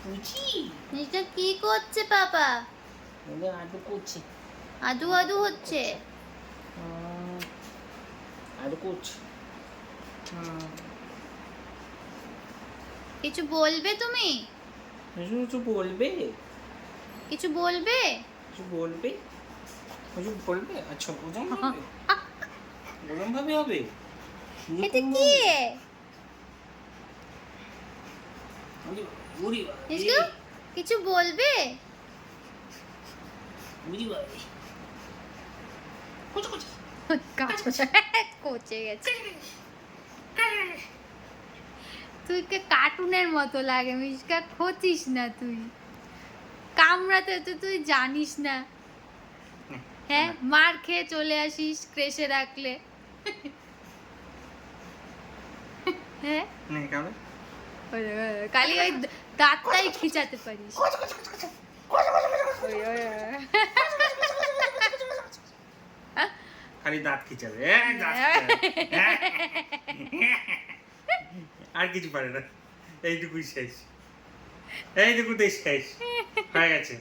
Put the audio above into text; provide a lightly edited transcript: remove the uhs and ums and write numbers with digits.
কুচি এটা কি করছে পাপা? ওদের আদু করছে, আদু আদু হচ্ছে। আদু করছে। কিছু বলবে তুমি? কিছু বলবে? কিছু বলবে? কিছু বলবে? কিছু বলবে? আচ্ছা ওজন হবে, ওজন ভাবে হবে। এটা কি? কিছু বলবে? কোচে গেছে। তুই কে কার্টুনের মতো লাগে মিশকা, খোঁচিস না তুই। কামড়াতে তো তুই জানিস না। হ্যাঁ, মার খেয়ে চলে আসিস ক্রেশে রাখলে। হ্যাঁ খালি ওই দাঁতটাই খিচাতে পারিস। খালি দাঁত খিচাবে, আর কিছু পারে না। এইটুকুই শেষ, এইটুকুতেই শেষ হয়ে গেছে।